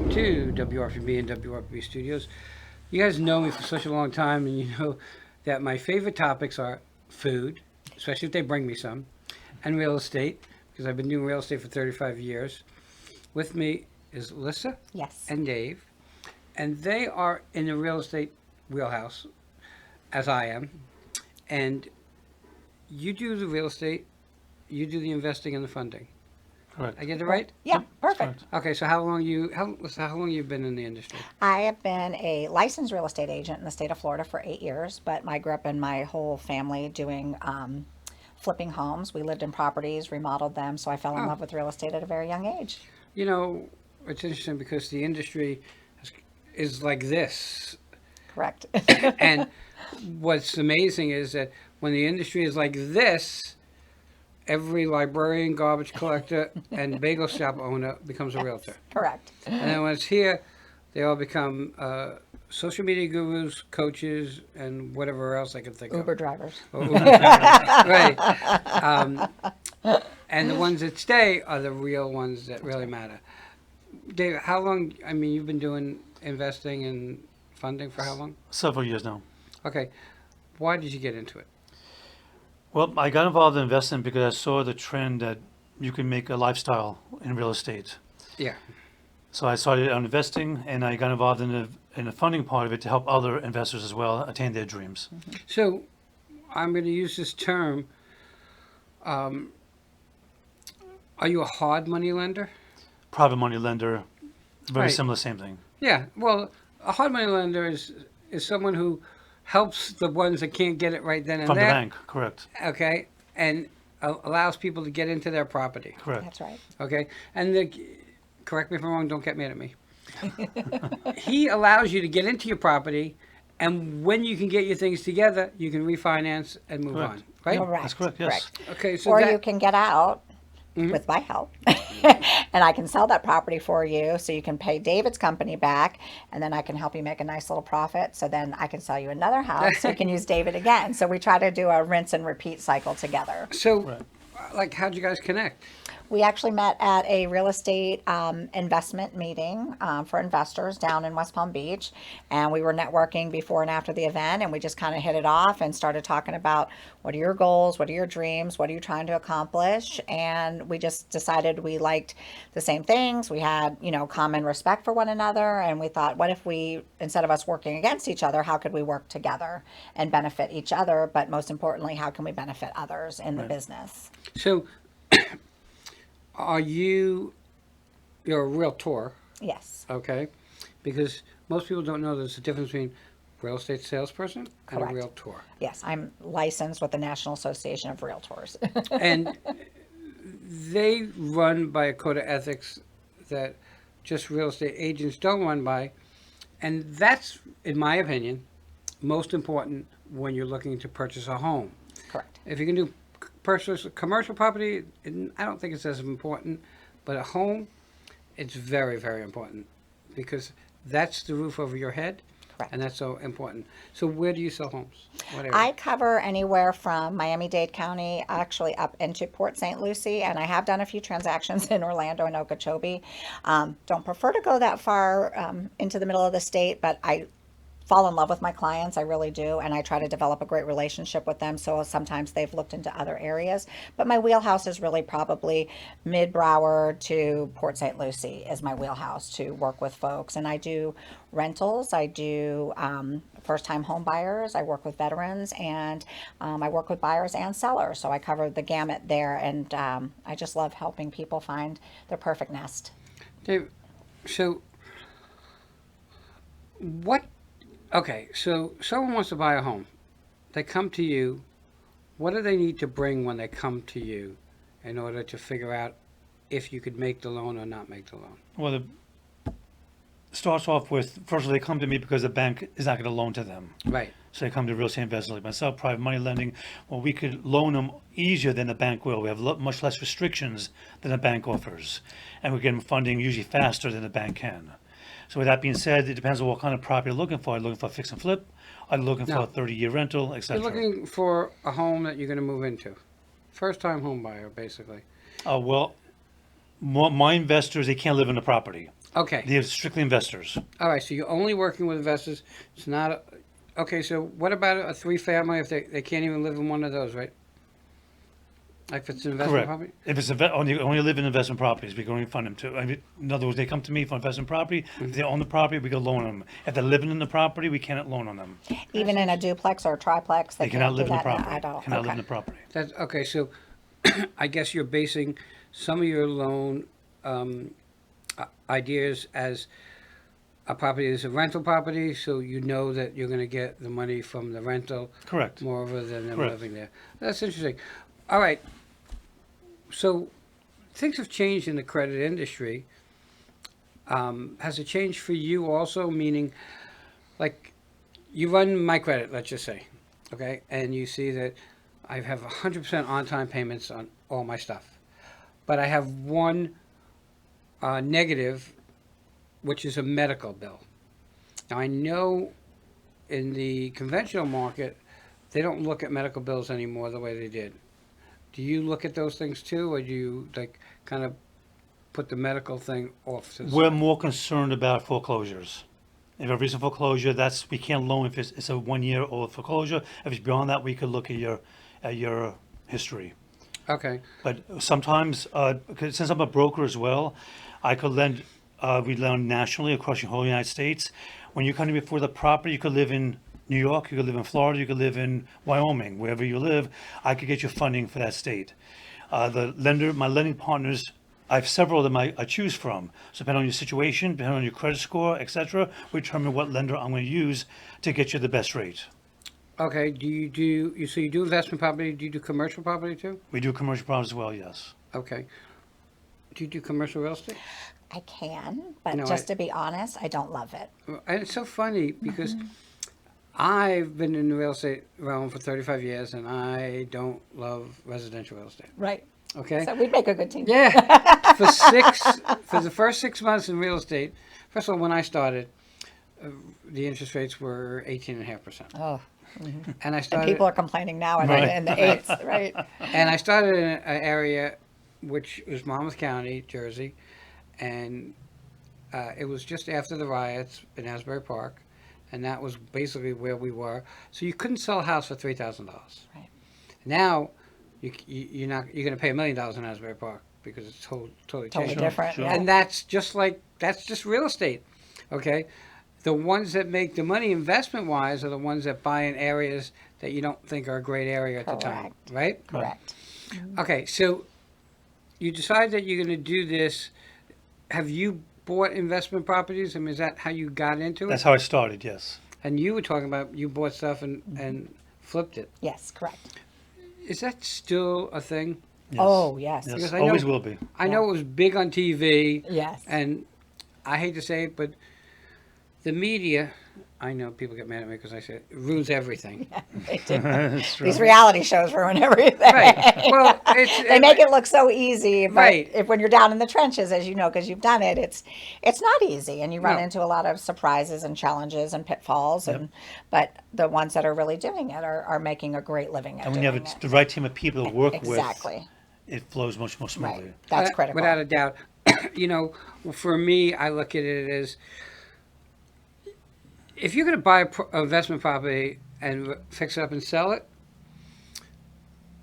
to WRPB and WRPB Studios. You guys know me for such a long time, and you know that my favorite topics are food, especially if they bring me some, and real estate, because I've been doing real estate for 35 years. With me is Lissa Yes. and Dave, and they are in the real estate wheelhouse, as I am. And you do the real estate, you do the investing and the funding. Correct. I get it right? Yeah, perfect. Okay, so how long you been in the industry? I have been a licensed real estate agent in the state of Florida for 8 years, but I grew up in my whole family doing flipping homes. We lived in properties, remodeled them, so I fell in Oh. love with real estate at a very young age. You know, it's interesting because the industry is like this. Correct. And what's amazing is that when the industry is like this, every librarian, garbage collector, and bagel shop owner becomes a realtor. Correct. And then when it's here, they all become social media gurus, coaches, and whatever else I can think Uber of. drivers. Oh, Uber drivers. Right. And the ones that stay are the real ones that really matter. Dave, how long, I mean, you've been doing investing and funding for how long? Several years now. Okay. Why did you get into it? Well, I got involved in investing because I saw the trend that you can make a lifestyle in real estate. Yeah. So I started on investing, and I got involved in the funding part of it to help other investors as well attain their dreams. So I'm going to use this term. Are you a hard money lender? Private money lender, very Right. similar, same thing. Yeah. Well, a hard money lender is someone who helps the ones that can't get it right then and From the there. bank, correct, Okay. And allows people to get into their property. correct. That's right. Okay. And correct me if I'm wrong. Don't get mad at me. He allows you to get into your property, and when you can get your things together, you can refinance and move Correct. on. Right. Correct. That's correct, yes. Okay. So Or that, you can get out with my help and I can sell that property for you so you can pay David's company back, and then I can help you make a nice little profit, so then I can sell you another house so you can use David again. So we try to do a rinse and repeat cycle together. So, Right. like, how'd you guys connect? We actually met at a real estate investment meeting for investors down in West Palm Beach, and we were networking before and after the event, and we just kind of hit it off and started talking about what are your goals, what are your dreams, what are you trying to accomplish, and we just decided we liked the same things. We had, common respect for one another, and we thought, what if we, instead of us working against each other, how could we work together and benefit each other, but most importantly, how can we benefit others in the business? So, you're a realtor, Yes. okay? Because most people don't know there's a difference between real estate salesperson and Correct. a realtor. Yes, I'm licensed with the National Association of Realtors. And they run by a code of ethics that just real estate agents don't run by. And that's, in my opinion, most important when you're looking to purchase a home. Correct. If you can do purchase a commercial property, I don't think it's as important, but a home, it's very, very important because that's the roof over your head. Correct. And that's so important. So where do you sell homes? What area? I cover anywhere from Miami-Dade County actually up into Port Saint Lucie, and I have done a few transactions in Orlando and Okeechobee. Don't prefer to go that far into the middle of the state, but I fall in love with my clients, I really do, and I try to develop a great relationship with them, so sometimes they've looked into other areas. But my wheelhouse is really probably mid-Broward to Port St. Lucie is my wheelhouse to work with folks. And I do rentals, I do first-time home buyers, I work with veterans, and I work with buyers and sellers, so I cover the gamut there, and I just love helping people find their perfect nest. Dave, so what? Okay, so someone wants to buy a home. They come to you. What do they need to bring when they come to you in order to figure out if you could make the loan or not make the loan? Well, it starts off with, first of all, they come to me because the bank is not going to loan to them. Right. So they come to real estate investors like myself, private money lending. Well, we could loan them easier than the bank will. We have much less restrictions than the bank offers. And we get them funding usually faster than the bank can. So with that being said, it depends on what kind of property you're looking for. Are you looking for a fix and flip? Are you looking for No. a 30-year rental, You're etc.? looking for a home that you're going to move into. First-time home buyer, basically. Well, my investors, they can't live in the property. Okay. They're strictly investors. All right. So you're only working with investors. It's not. Okay. So what about a three-family if they can't even live in one of those, right? Like if it's an investment Correct. property? If it's only live in investment properties, we can only fund them to. I mean, in other words, they come to me for investment property. If they own the property, we can loan them. If they're living in the property, we cannot loan on them. Even in a duplex or a triplex, They cannot can't live do in the that property. at all. Cannot live Okay. in the property. That's okay. So I guess you're basing some of your loan ideas as a property is a rental property, so you know that you're going to get the money from the rental Correct. more over than them Correct. living there. That's interesting. All right. So things have changed in the credit industry. Has it changed for you also? Meaning, like, you run my credit, let's just say, okay, and you see that I have 100% on-time payments on all my stuff, but I have one negative, which is a medical bill. Now I know in the conventional market, they don't look at medical bills anymore the way they did. Do you look at those things too, or do you like kind of put the medical thing off to the We're side? more concerned about foreclosures. If a recent foreclosure, we can't loan if it's a 1 year old foreclosure. If it's beyond that, we could look at your history. Okay. But sometimes, 'cause since I'm a broker as well, I could lend. We lend nationally across the whole United States. When you come to me for the property, you could live in New York, you could live in Florida, you could live in Wyoming, wherever you live. I could get you funding for that state. My lending partners, I have several of them I choose from. So depending on your situation, depending on your credit score, etc., we determine what lender I'm going to use to get you the best rate. Okay. So you do investment property? Do you do commercial property too? We do commercial properties as well, yes. Okay. Do you do commercial real estate? I can, but No, just to be honest, I don't love it. And it's so funny because I've been in the real estate realm for 35 years and I don't love residential real estate. Right. Okay? So we'd make a good team. Yeah. For the first 6 months in real estate, first of all, when I started, the interest rates were 18.5%. Oh, And I and started people are complaining now in, Right. in the eights, right? and I started in an area which was Monmouth County, Jersey, and it was just after the riots in Asbury Park, and that was basically where we were. So you couldn't sell a house for $3,000. Right. Now, you're going to pay $1 million in Asbury Park because it's totally Totally changed. different. sure. Yeah. And that's just real estate, okay? The ones that make the money investment-wise are the ones that buy in areas that you don't think are a great area at the time, Correct. right? Correct. Okay, so you decide that you're going to do this. Have you bought investment properties? I mean, is that how you got into it? That's how I started, yes. And you were talking about you bought stuff and flipped it. Yes, correct. Is that still a thing? Yes. Oh, yes. Yes, Because I always know- will be. I know it was big on TV, Yes. and I hate to say it, but the media, I know people get mad at me because I say it ruins everything. They do. That's true. These reality shows ruin everything. Right. Well, They make it look so easy, but Right. when you're down in the trenches, as you know, because you've done it, it's not easy, and you run No. into a lot of surprises and challenges and pitfalls. But the ones that are really doing it are making a great living at And when you doing have it. the right team of people to work Exactly. with, it flows much more smoothly. Right. That's critical. Without a doubt. For me, I look at it as if you're going to buy an investment property and fix it up and sell it,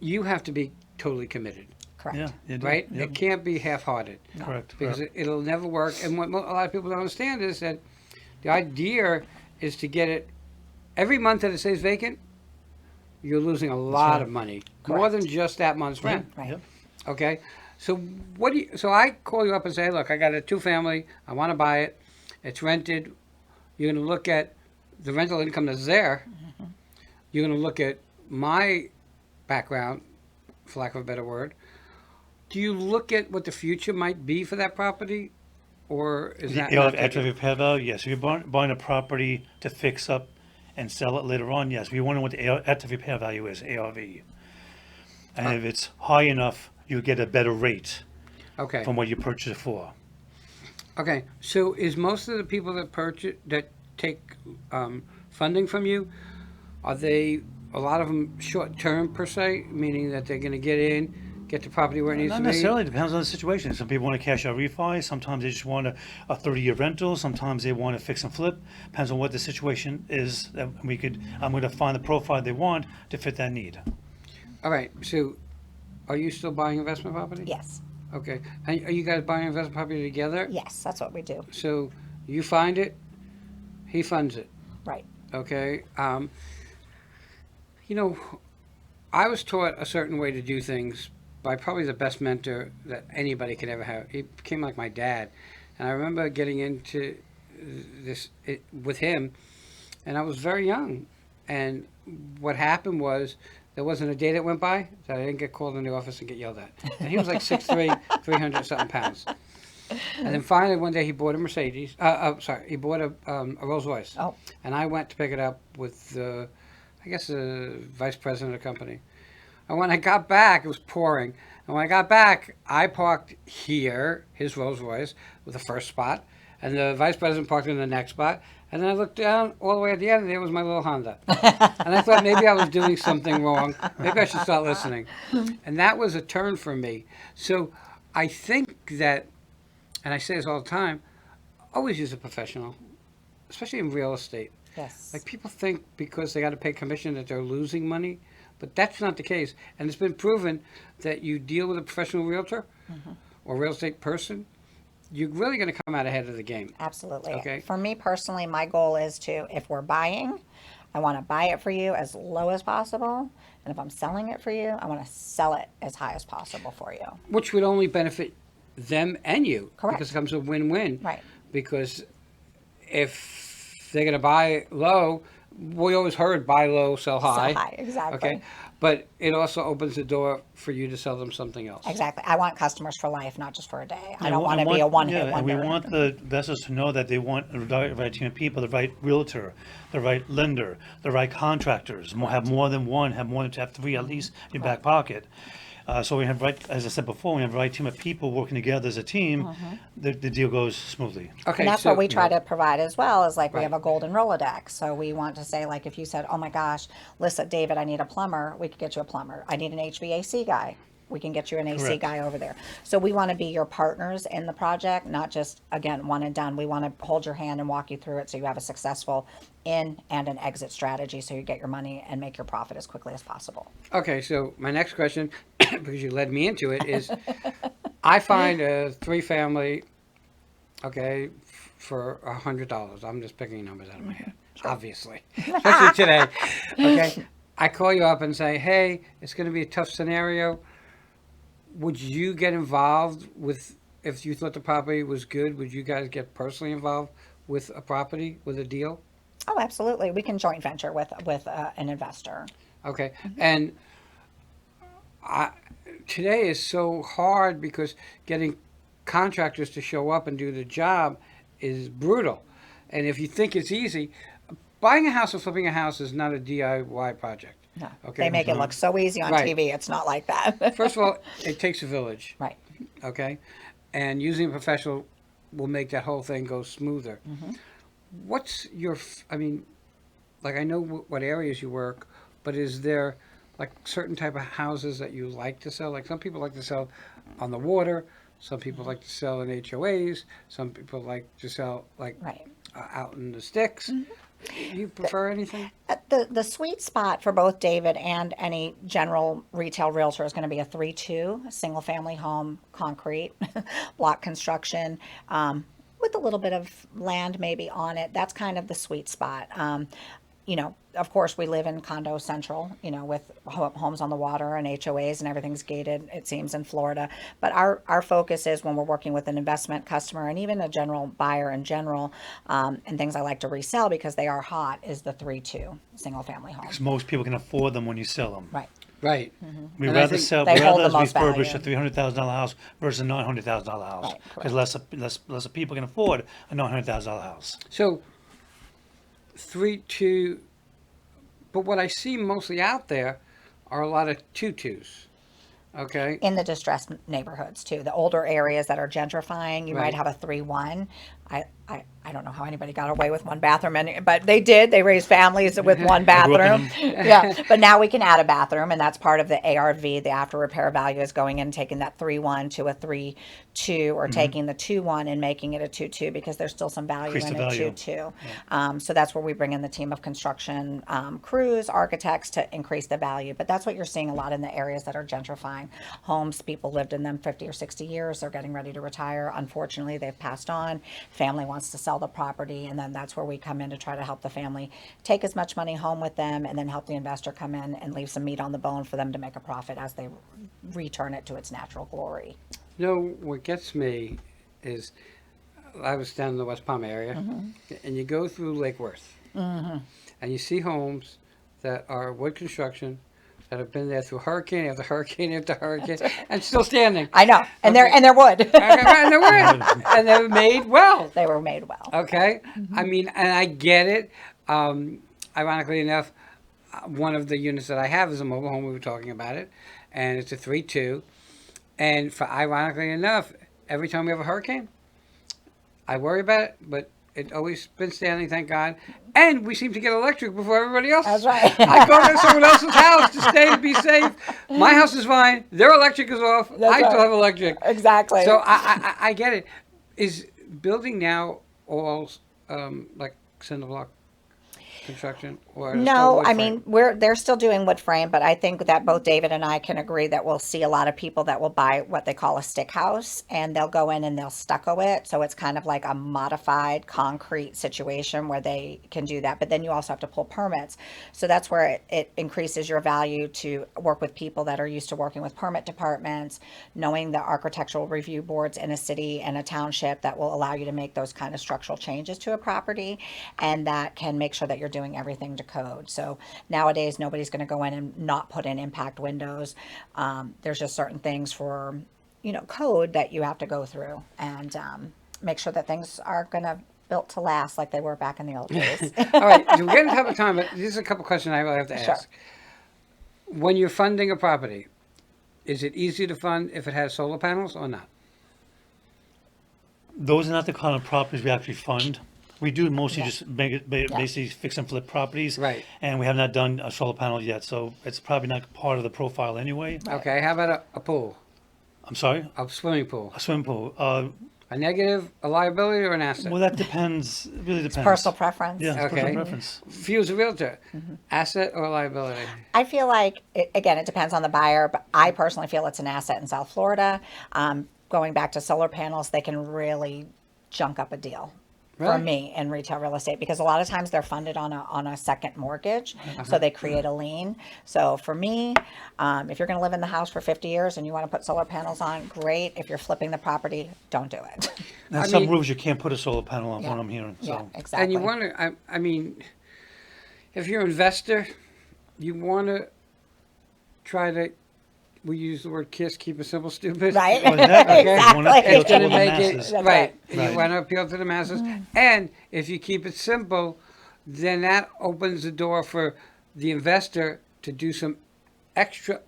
you have to be totally committed, Correct. Yeah, you do. right? Yep. It can't be half-hearted Correct. because correct. it'll never work. And what a lot of people don't understand is that the idea is to get it every month that it stays vacant. You're losing a lot right. of money, more than just that month's rent. Right. Yep. Okay, so So I call you up and say, look, I got a 2-family. I want to buy it. It's rented. You're going to look at the rental income that's there. You're going to look at my background, for lack of a better word. Do you look at what the future might be for that property, or is that You know, not after taken- repair value, yes. If you're buying a property to fix up and sell it later on, yes. We want to know what the after repair value is, ARV. And if it's high enough, you get a better rate Okay. from what you purchased it for. Okay, so is most of the people that take funding from you, are they a lot of them short term per se, meaning that they're going to get in, get the property where it needs Not to be? necessarily, depends on the situation. Some people want a cash out refi, sometimes they just want a 30-year rental, sometimes they want a fix and flip. Depends on what the situation is, that I'm gonna find the profile they want to fit that need. All right, so are you still buying investment property? Yes, Okay, and are you guys buying investment property together? yes, that's what we do. So you find it, he funds it, Right. okay? You know, I was taught a certain way to do things by probably the best mentor that anybody could ever have. He became like my dad. And I remember getting into with him, and I was very young. And what happened was there wasn't a day that went by that I didn't get called in the office and get yelled at. And he was like 6'3", 300-something pounds. And then finally one day he bought a Mercedes. He bought a Rolls Royce. Oh. And I went to pick it up with the vice president of the company. And when I got back, it was pouring. And when I got back, I parked here, his Rolls Royce, with the first spot. And the vice president parked in the next spot. And then I looked down all the way at the end, and there was my little Honda. And I thought maybe I was doing something wrong. Maybe I should start listening. And that was a turn for me. So I think that, and I say this all the time, always use a professional, especially in real estate. Yes. Like people think because they got to pay commission that they're losing money, but that's not the case. And it's been proven that you deal with a professional realtor or real estate person, you're really going to come out ahead of the game. Absolutely. Okay. For me personally, my goal is to, if we're buying, I want to buy it for you as low as possible. And if I'm selling it for you, I want to sell it as high as possible for you. Which would only benefit them and you. Correct. Because it becomes a win-win. Right. Because if they're going to buy low, we always heard buy low, sell high. Sell high, exactly. Okay. But it also opens the door for you to sell them something else. Exactly. I want customers for life, not just for a day. I And don't we- want to and be a want- one-hit yeah, wonder. And we want the investors to know that they want the right team of people, the right realtor, the right lender, the right contractors. Have more than one, have three at least in your back pocket. So we have as I said before, we have the right team of people working together as a team. The deal goes smoothly. Okay. And that's so, what we try to provide as well, is like we Right. have a golden Rolodex. So we want to say, like, if you said, oh my gosh, listen, David, I need a plumber, we could get you a plumber. I need an HVAC guy. We can get you an AC Correct. guy over there. So we want to be your partners in the project, not just, again, one and done. We want to hold your hand and walk you through it so you have a successful in and an exit strategy so you get your money and make your profit as quickly as possible. Okay, so my next question, because you led me into it, is I find a 3-family, okay, for $100. I'm just picking numbers out of my head, obviously, especially today. Okay, I call you up and say, hey, it's going to be a tough scenario. Would you get involved with, if you thought the property was good, would you guys get personally involved with a property, with a deal? Oh, absolutely. We can joint venture with an investor. Okay, and today is so hard because getting contractors to show up and do the job is brutal. And if you think it's easy, buying a house or flipping a house is not a DIY project. No, Okay. they make it look so easy on Right. TV. It's not like that. First of all, it takes a village, Right. okay? And using a professional will make that whole thing go smoother. What's your, I mean, like I know what areas you work, but is there like certain type of houses that you like to sell? Like some people like to sell on the water, some people like to sell in HOAs, some people like to sell like Right. out in the sticks. You prefer anything? The sweet spot for both David and any general retail realtor is going to be a 3-2 single family home, concrete, block construction, with a little bit of land maybe on it. That's kind of the sweet spot. You know, of course, we live in condo central, you know, with homes on the water and HOAs and everything's gated, it seems, in Florida. But our focus is when we're working with an investment customer and even a general buyer in general, and things I like to resell because they are hot, is the 3-2 single family home. Because most people can afford them when you sell them. Right. Right. We And I rather think sell, they we hold rather the most refurbish a value. $300,000 house versus a $900,000 house. Right, Because less people can afford a $900,000 house. So 3-2, but what I see mostly out there are a lot of 2-2s. Okay. In the distressed neighborhoods too, the older areas that are gentrifying, you Right. might have a 3-1, I don't know how anybody got away with one bathroom, but they did. They raised families with one grew up in bathroom. Yeah, but now we can add a bathroom, and that's part of the ARV. The after repair value is going in, taking that 3.1 to a 3.2, or taking the 2.1 and making it a 2.2, because there's still some value Increase in the a value. 2.2. So that's where we bring in the team of construction crews, architects to increase the value. But that's what you're seeing a lot in the areas that are gentrifying. Homes, people lived in them 50 or 60 years. They're getting ready to retire. Unfortunately, they've passed on. Family wants to sell the property, and then that's where we come in to try to help the family take as much money home with them, and then help the investor come in and leave some meat on the bone for them to make a profit as they return it to its natural glory. You know, what gets me is I was down in the West Palm area, and you go through Lake Worth, and you see homes that are wood construction that have been there through hurricane after hurricane after hurricane, and still standing. I know, and Okay. they're wood. And they're wood, and they're made well. They were made well. Okay, I mean, and I get it. Ironically enough, one of the units that I have is a mobile home. We were talking about it, and it's a 3.2. And for ironically enough, every time we have a hurricane, I worry about it, but it's always been standing, thank God. And we seem to get electric before everybody else. That's right. I go to someone else's house to stay and be safe. My house is fine. Their electric is off. I right. still have electric. Exactly. So I get it. Is building now all like cinder block construction, or is it still No, wood I frame? mean, they're still doing wood frame, but I think that both David and I can agree that we'll see a lot of people that will buy what they call a stick house, and they'll go in and they'll stucco it. So it's kind of like a modified concrete situation where they can do that. But then you also have to pull permits. So that's where it increases your value to work with people that are used to working with permit departments, knowing the architectural review boards in a city and a township that will allow you to make those kind of structural changes to a property, and that can make sure that you're doing everything to code. So nowadays, nobody's going to go in and not put in impact windows. There's just certain things for, code that you have to go through, and make sure that things are going to built to last like they were back in the old days. All right, so we're getting tough of time, but there's a couple questions I really have to Sure. ask. When you're funding a property, is it easy to fund if it has solar panels or not? Those are not the kind of properties we actually fund. We do mostly Yeah. just make it, basically fix and flip properties. Right. And we have not done a solar panel yet, so it's probably not part of the profile anyway. Okay, how about a pool, I'm sorry, a swimming pool? a swimming pool. A negative, a liability, or an asset? Well, that depends, it really depends. Personal preference. Yeah, it's Okay. personal preference. For you as a realtor, asset or liability? I feel like, again, it depends on the buyer, but I personally feel it's an asset in South Florida. Going back to solar panels, they can really junk up a deal. For Really? me in retail real estate, because a lot of times they're funded on a second mortgage, so they create a lien. So for me, if you're going to live in the house for 50 years and you want to put solar panels on, great. If you're flipping the property, don't do it. Now, I some mean- roofs you can't put a solar panel on, Yeah. what I'm hearing, Yeah, so. exactly. And you want to, I mean, if you're an investor, you want to try to, we use the word KISS, keep it simple, stupid. Right? Well, exactly. You wanna Exactly. appeal It's to going all to the make it, masses. That's right. Right. You want to appeal to the masses. And if you keep it simple, then that opens the door for the investor to do some extra,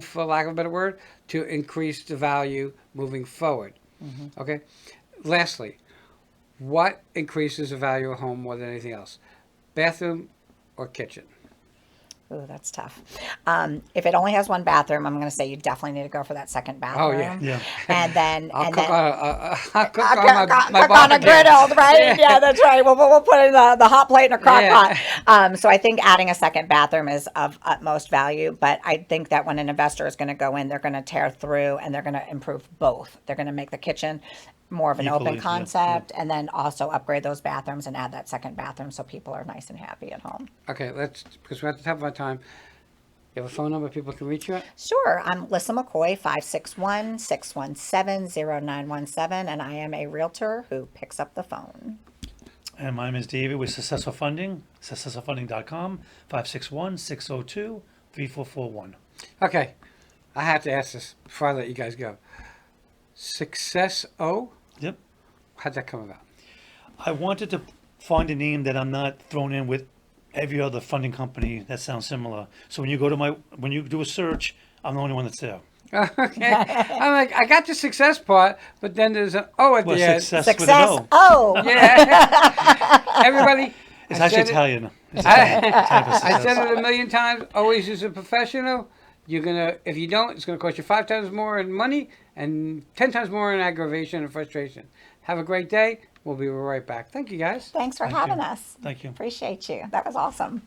for lack of a better word, to increase the value moving forward. Okay? Lastly, what increases the value of a home more than anything else? Bathroom or kitchen? Ooh, that's tough. If it only has one bathroom, I'm going to say you definitely need to go for that second bathroom. yeah. Yeah. And then, I'll and cook then, I'll cook on my cook on a barbecue. griddle, right? Yeah, that's right. We'll put in the hot plate in a crock Yeah. pot. So I think adding a second bathroom is of utmost value. But I think that when an investor is going to go in, they're going to tear through and they're going to improve both. They're going to make the kitchen more of an Equally, open yeah, concept, and then also upgrade those bathrooms and add that second bathroom so people are nice and happy at home. Okay, because we're at the top of our time. You have a phone number people can reach you at? Sure. I'm Lissa McCoy, 561-617-0917, and I am a realtor who picks up the phone. And my name is David with Successo Funding, successofunding.com, 561-602-3441. Okay, I have to ask this before I let you guys go. Successo? Yep. How'd that come about? I wanted to find a name that I'm not thrown in with every other funding company that sounds similar. So when you go to when you do a search, I'm the only one that's there. Okay. I'm like, I got the success part, but then there's an O at Well, the end. success with an Success. O. Oh, Yeah. Everybody. It's I actually said it- Italian. It's Italian type of I said success. it a million times. Always use a professional. You're gonna, if you don't, it's gonna cost you 5 times more in money and 10 times more in aggravation and frustration. Have a great day. We'll be right back. Thank you, guys. thanks for Thank having you. us. Thank you. Appreciate you. That was awesome.